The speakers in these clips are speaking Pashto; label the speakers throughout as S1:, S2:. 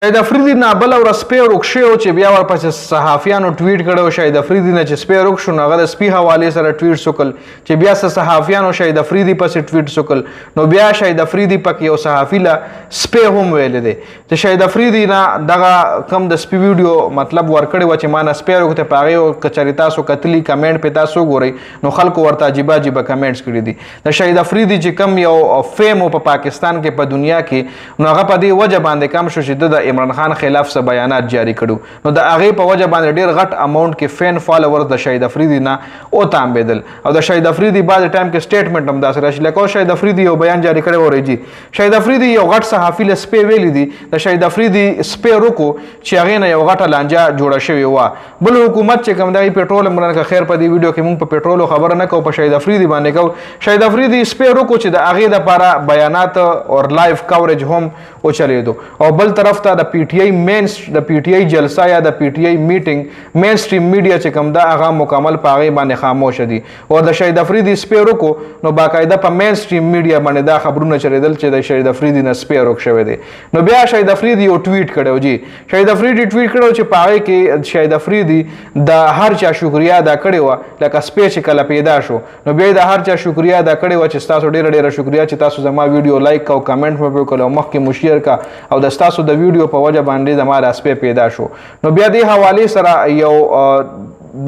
S1: شاهد افریدي نه بل ورځ سپی ورک شوی و چې بیا ورپسې صحافیانو ټویټ کړی و شاهد افریدي نه چې سپی ورک شو نو هغه د سپي حوالې سره ټویټ وکړل چې بیا څه صحافیانو شاهد افریدي پسې ټویټ وکړل نو بیا شاهد افریدي پکې یو صحافي له سپی هم ویلی دی چې شاهد افریدي نه دغه کم د سپي ویډیو مطلب ورکړی و چې ما نه سپی ورک ته په هغې که چېرې تاسو کتلي کمنټ پې تاسو وګورئ نو خلکو ورته عجیبه عجیبه کمنټس کړي دي د شاهد افریدي چې کم یو فیم و په پاکستان کې په دنیا کې نو هغه په دې وجه باندې کم شو چې د عمران خان خلاف څه بیانات جاری کړو نو د هغې په وجه باندې ډېر غټ اماونټ کې فین فالوورز د شاهد افریدي نه وتامبېدل او د شاهد افریدي بعض ټایم کې سټیټمنټ هم داسې راشي لکه شاهد افریدي یو بیان جاری کړی وری جی شاهد افریدي یو غټ صحافي له سپی ویلی دي د شاهد افریدي سپی روکو چې هغې نه یو غټه لانجه جوړه شوې وه بل حکومت چې کوم دی پیټرول هم که خیر په دې ویډیو کې موږ په پیټرولو خبره نه کوو په شاهد افریدي باندې کوو شاهد افریدي سپی روکو چې د هغې دپاره بیانات او لایف کورج هم وچلېدو او بل طرف ته د پی ټي آی د پی ټي آی جلسه یا د پی ټي آی میټینګ مین سټریم میډیا چې کوم ده هغه مکمل په هغې باندې خاموشه دي او د شاهد افریدي سپی روکو نو باقاعده په مین سټریم میډیا باندې دا خبرونه چلېدل چې د شاهد افریدي نه سپی روک شوی دی نو بیا شاهد افریدي یو ټویټ کړی جی شاهد افریدي ټویټ کړی چې په هغې کې شاهد افریدي د هر چا شکریا ادا کړې وه لکه سپی چې کله پیدا شو نو بیا د هر چا شکریا ادا کړې وه چې ستاسو ډېره ډېره شکریا چې تاسو زما ویډیو لایک کا او کمنټ مې وکړل او مخکې مو شیر کا او د ستاسو د ویډیو په وجه باندې زما دا سپی پیدا شو نو بیا دې حوالې سره یو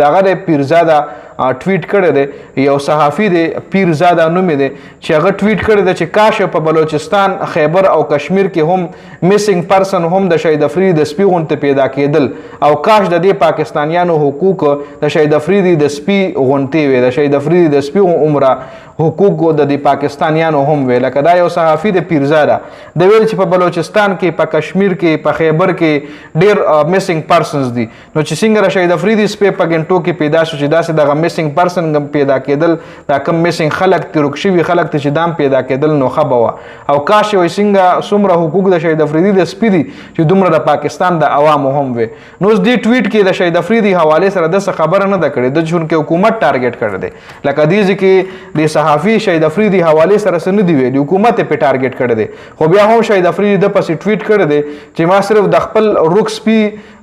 S1: دغه د پیرزاده ټویټ کړی دی یو صحافي دی پیرزاده نوم دی چې هغه ټویټ کړی دی چې کاش په بلوچستان خیبر او کشمیر کې هم میسنګ پرسن هم د شاهد افریدي د سپي غوندې پیدا کېدل او کاش د دې پاکستانیانو حقوق د شاهد افریدي د سپي غوندې وي د شاهد افریدي د سپي عمره حقوق د دې پاکستانیانو هم وي لکه دا یو صحافي د پیرزاده د ویل چې په بلوچستان کې په کشمیر کې په خیبر کې ډېر میسنګ پرسنز دي نو چې څنګه د شاهد افریدي سپی په ګنټو کې پیدا شو چې داسې دغه میسنګ پرسن پیدا کېدل دا کم میسنګ خلک تی روک شوي خلک ته چې دام پیدا کېدل نو ښه به وه او کاش وایي څنګه څومره حقوق د شاهد افریدي د سپي دي چې دومره د پاکستان د عوامو هم وي نو اوس دې ټویټ کې د شاهد افریدي حوالې سره داسې خبره نه ده کړې د چونکې حکومت ټارګېټ کړی دی لکه دې ځای کې د صحافي شاهد افریدي حوالې سره څه نه دي ویلي حکومت یې پې ټارګېټ کړی دی خو بیا هم شاهد افریدي د پسې ټویټ کړی دی چې ما صرف د خپل روک سپي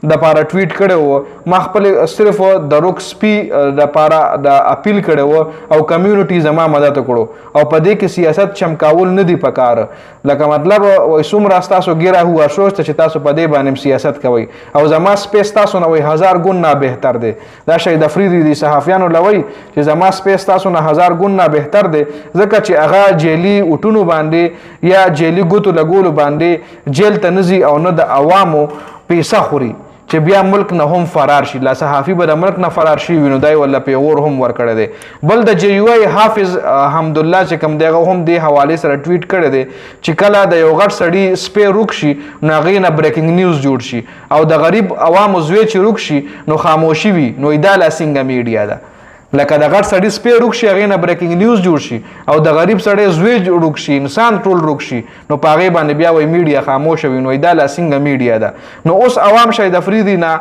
S1: دپاره ټویټ کړی و ما خپل صرف د روک سپي دپاره د اپیل کړی و او کمیونټي زما مدد کړو او په دې کې سیاست چمکاول نه دي پکار لکه مطلب وایي څومره ستاسو ګیره هوا سوچته چې تاسو په دې باندې سیاست کوئ او زما سپی ستاسو نه وایي 1000 ګونه بهتر دی دا شاهد افریدي دي صحافیانو له وایي چې زما سپی ستاسو نه 1000 ګونه بهتر دی ځکه چې هغه جیلي اوټونو باندې یا جیلي ګوتو لګولو باندې جیل ته نه ځي او نه د عوامو پیسه خوري چې بیا ملک نه هم فرار شي لا صحافي به د ملک نه فرار شي وي نو دی ولا پیغور هم ورکړی دی بل د جی یو آی حافظ حمدالله چې کوم دی هغه هم دې حوالې سره ټویټ کړی دی چې کله د یو غټ سړي سپی روک شي نو هغې نه بریکینګ نیوز جوړ شي او د غریب عوامو زوی چې روک شي نو خاموشي وي نو دا لا څنګه میډیا ده لکه د غټ سړي سپی روک شي هغې نه بریکینګ نیوز جوړ شي او د غریب سړی زوی روک شي انسان ټول روک شي نو په هغې باندې بیا وایي میډیا خاموشه وي نو دا لا څنګه میډیا ده نو اوس عوام شاهد افریدي نه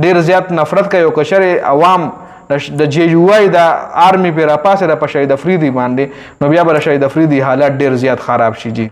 S1: ډېر زیات نفرت کوي او که شرې عوام د جی یو آی د آرمي پې راپاسېده په شاهد افریدي باندې نو بیا به د شاهد افریدي حالات ډېر زیات خراب شي جی